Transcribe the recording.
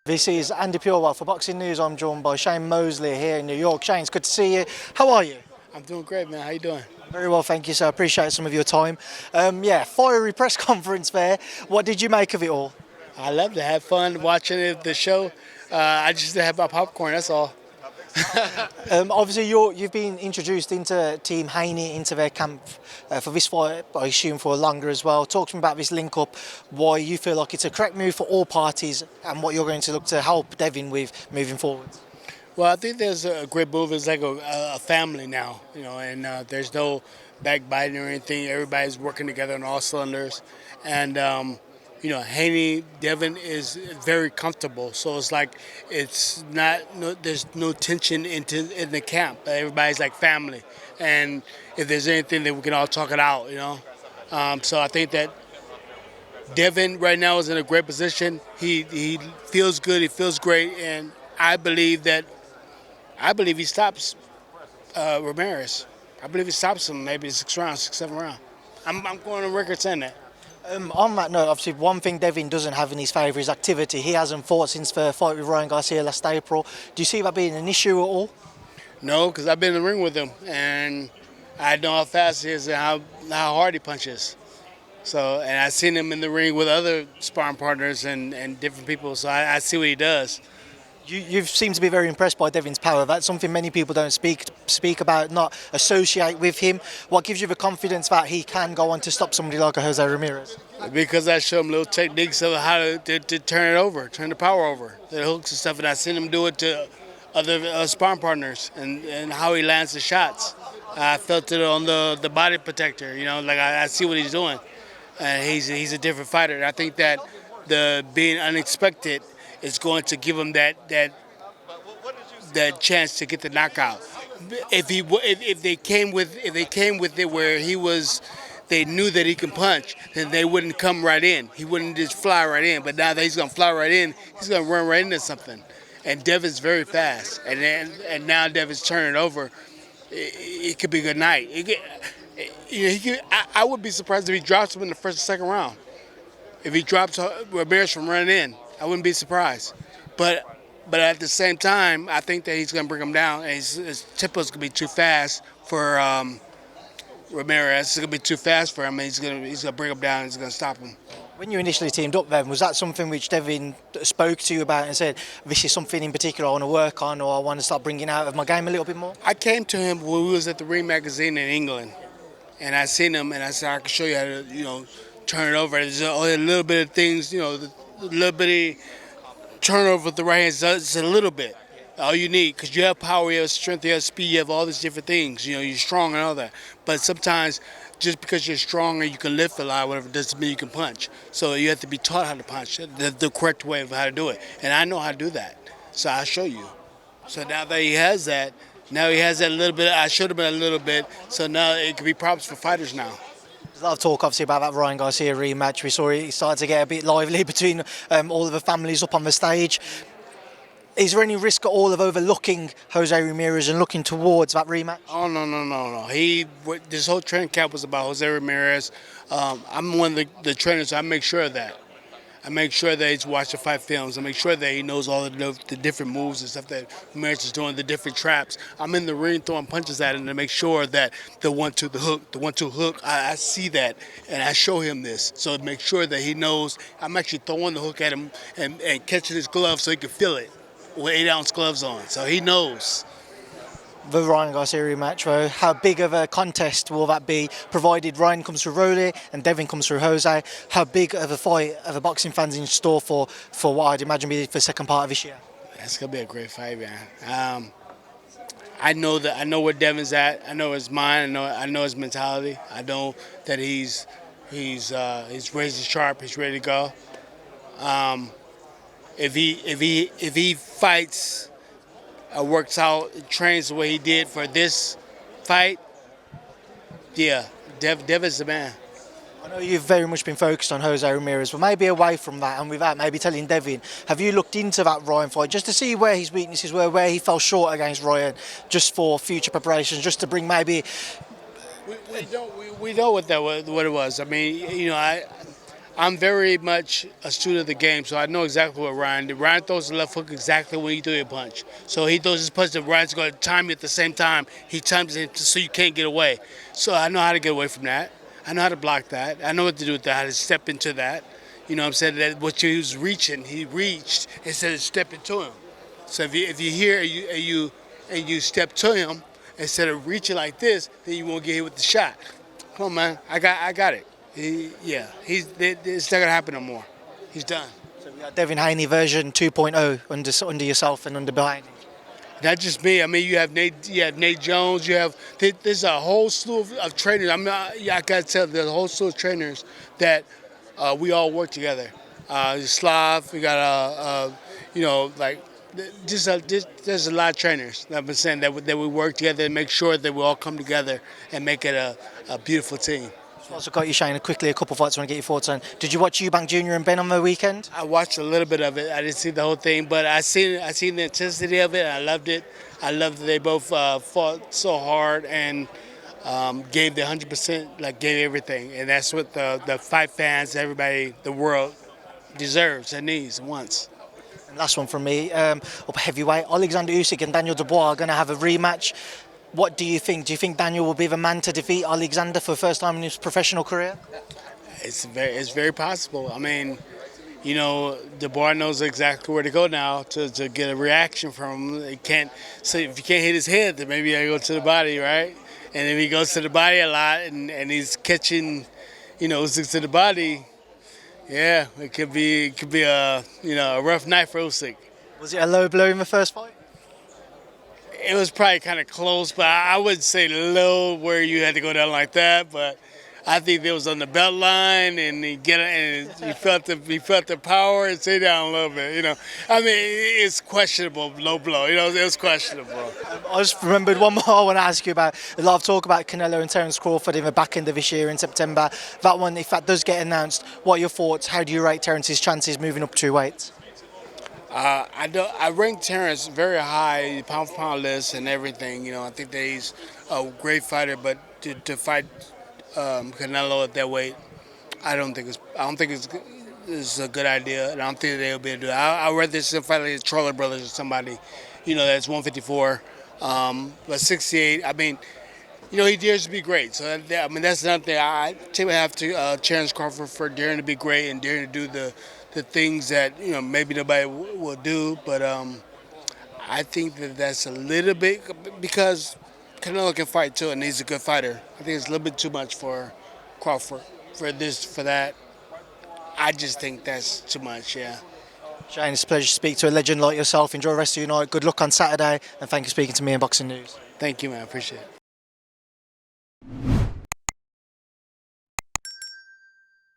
This is Andi Purewal for Boxing News. I'm joined by Shane Mosley here in New York. Shane, it's good to see you. How are you? I'm doing great, man. How you doing? Very well, thank you, sir. Appreciate some of your time. Fiery press conference there. What did you make of it all? I love to have fun watching the show. I just have my popcorn. That's all. Obviously, you've been introduced into Team Haney, into their camp for this fight, I assume for longer as well. Talk to me about this link-up, why you feel like it's a correct move for all parties and what you're going to look to help Devin with moving forward. Well, I think there's a great move. It's like a family now, and there's no backbiting or anything. Everybody's working together on all cylinders, and Haney, Devin is very comfortable. So it's like there's no tension in the camp. Everybody's like family, and if there's anything that we can all talk it out, So I think that Devin right now is in a great position. He feels good. He feels great, and I believe he stops Ramirez. I believe he stops him maybe 6 rounds, 6, 7 rounds. I'm going on record saying that. On that note, obviously, one thing Devin doesn't have in his favour is activity. He hasn't fought since the fight with Ryan Garcia last April. Do you see that being an issue at all? No, because I've been in the ring with him, and I know how fast he is and how hard he punches. So, and I've seen him in the ring with other sparring partners and different people, so I see what he does. You seem to be very impressed by Devin's power. That's something many people don't speak about, not associate with him. What gives you the confidence that he can go on to stop somebody like a Jose Ramirez? Because I show him little techniques of how to turn it over, turn the power over, the hooks and stuff, and I've seen him do it to other sparring partners and how he lands the shots. I felt it on the body protector, I see what he's doing. And he's a different fighter. And I think that the being unexpected is going to give him that chance to get the knockout. If they came with it where they knew that he can punch, then they wouldn't come right in. He wouldn't just fly right in. But now that he's gonna fly right in, he's gonna run right into something. And Devin's very fast. And now Devin's turning over. It could be a good night. I would be surprised if he drops him in the first or second round. If he drops Ramirez from running in, I wouldn't be surprised. But at the same time, I think that he's going to bring him down. And his tempo's going to be too fast for Ramirez. It's going to be too fast for him. And he's going to bring him down and he's going to stop him. When you initially teamed up then, was that something which Devin spoke to you about and said, this is something in particular I want to work on or I want to start bringing out of my game a little bit more? I came to him when we was at the Ring magazine in England. And I seen him and I said, I can show you how to, turn it over. There's a little bit of things, the little bitty turnover with the right hand. It's a little bit. All you need, because you have power, you have strength, you have speed, you have all these different things. You're strong and all that. But sometimes, just because you're strong and you can lift a lot, whatever, doesn't mean you can punch. So you have to be taught how to punch, the correct way of how to do it. And I know how to do that. So I'll show you. So now that he has that, a little bit. I showed him a little bit. So now it could be problems for fighters now. There's a lot of talk, obviously, about that Ryan Garcia rematch. We saw it started to get a bit lively between all of the families up on the stage. Is there any risk at all of overlooking Jose Ramirez and looking towards that rematch? Oh, no. This whole training camp was about Jose Ramirez. I'm one of the trainers, so I make sure of that. I make sure that he's watching fight films. I make sure that he knows all the different moves and stuff that Ramirez is doing, the different traps. I'm in the ring throwing punches at him to make sure that the 1-2 hook, I see that, and I show him this. So to make sure that he knows I'm actually throwing the hook at him and catching his glove so he can feel it with 8-ounce gloves on. So he knows. The Ryan Garcia rematch, though, how big of a contest will that be, provided Ryan comes through Rolly and Devin comes through Jose? How big of a fight are the boxing fans in store for what I'd imagine be the second part of this year? It's going to be a great fight, man. I know where Devin's at. I know his mind. I know his mentality. I know that he's raised sharp. He's ready to go. If he fights, works out, trains the way he did for this fight, yeah, Devin's the man. I know you've very much been focused on Jose Ramirez, but maybe away from that and without maybe telling Devin, have you looked into that Ryan fight just to see where his weaknesses were, where he fell short against Ryan, just for future preparations, just to bring maybe... We know what it was. I mean, I'm very much a student of the game, so I know exactly what Ryan did. Ryan throws the left hook exactly when you throw your punch. So he throws his punch, and Ryan's going to time you at the same time. He times it so you can't get away. So I know how to get away from that. I know how to block that. I know what to do with that, how to step into that. You know what I'm saying? That what he was reaching, he reached instead of stepping to him. So if you hear and you step to him instead of reaching like this, then you won't get hit with the shot. Come on, man. I got it. It's not gonna happen no more. He's done. So we got Devin Haney version 2.0 under yourself and under behind. Not just me. I mean, you have Nate Jones. There's a whole slew of trainers. I gotta tell. There's a whole slew of trainers that we all work together. Slav. We got there's a lot of trainers. I've been saying that we work together and make sure that we all come together and make it a beautiful team. Also got you, Shane, quickly a couple fights I want to get your thoughts on. Did you watch Eubank Jr and Benn on the weekend? I watched a little bit of it. I didn't see the whole thing, but I seen the intensity of it. And I loved it. I loved that they both fought so hard and gave the 100%, like gave everything. And that's what the fight fans, everybody, the world deserves and needs and wants. And last one from me, up heavyweight, Alexander Usyk and Daniel Dubois are going to have a rematch. What do you think? Do you think Daniel will be the man to defeat Alexander for the first time in his professional career? It's very possible. I mean, you know, Dubois knows exactly where to go now to get a reaction from him. So if you can't hit his head, then maybe I go to the body, right? And if he goes to the body a lot and he's catching, Usyk to the body, yeah, it could be a rough night for Usyk. Was it a low blow in the first fight? It was probably kind of close, but I wouldn't say low where you had to go down like that. But I think it was on the belt line, and he felt the power and stay down a little bit. I mean, it's questionable low blow. It was questionable. I just remembered one more I want to ask you about. A lot of talk about Canelo and Terence Crawford in the back end of this year in September. That one, if that does get announced, what are your thoughts? How do you rate Terence's chances moving up 2 weights? I rank Terence very high, pound for pound list and everything. I think that he's a great fighter, but to fight Canelo at that weight, I don't think it's a good idea, and I don't think they'll be able to do it. I'd rather see him fight like Troller Brothers or somebody, that's 154, but 68. I mean, he dares to be great. So that's another thing. I take my hat to Terence Crawford for daring to be great and daring to do the things that maybe nobody will do, but I think that's a little bit because Canelo can fight too, and he's a good fighter. I think it's a little bit too much for Crawford for that. I just think that's too much. Yeah. Shane, it's a pleasure to speak to a legend like yourself. Enjoy the rest of your night. Good luck on Saturday, and thank you for speaking to me in Boxing News. Thank you, man. I appreciate it.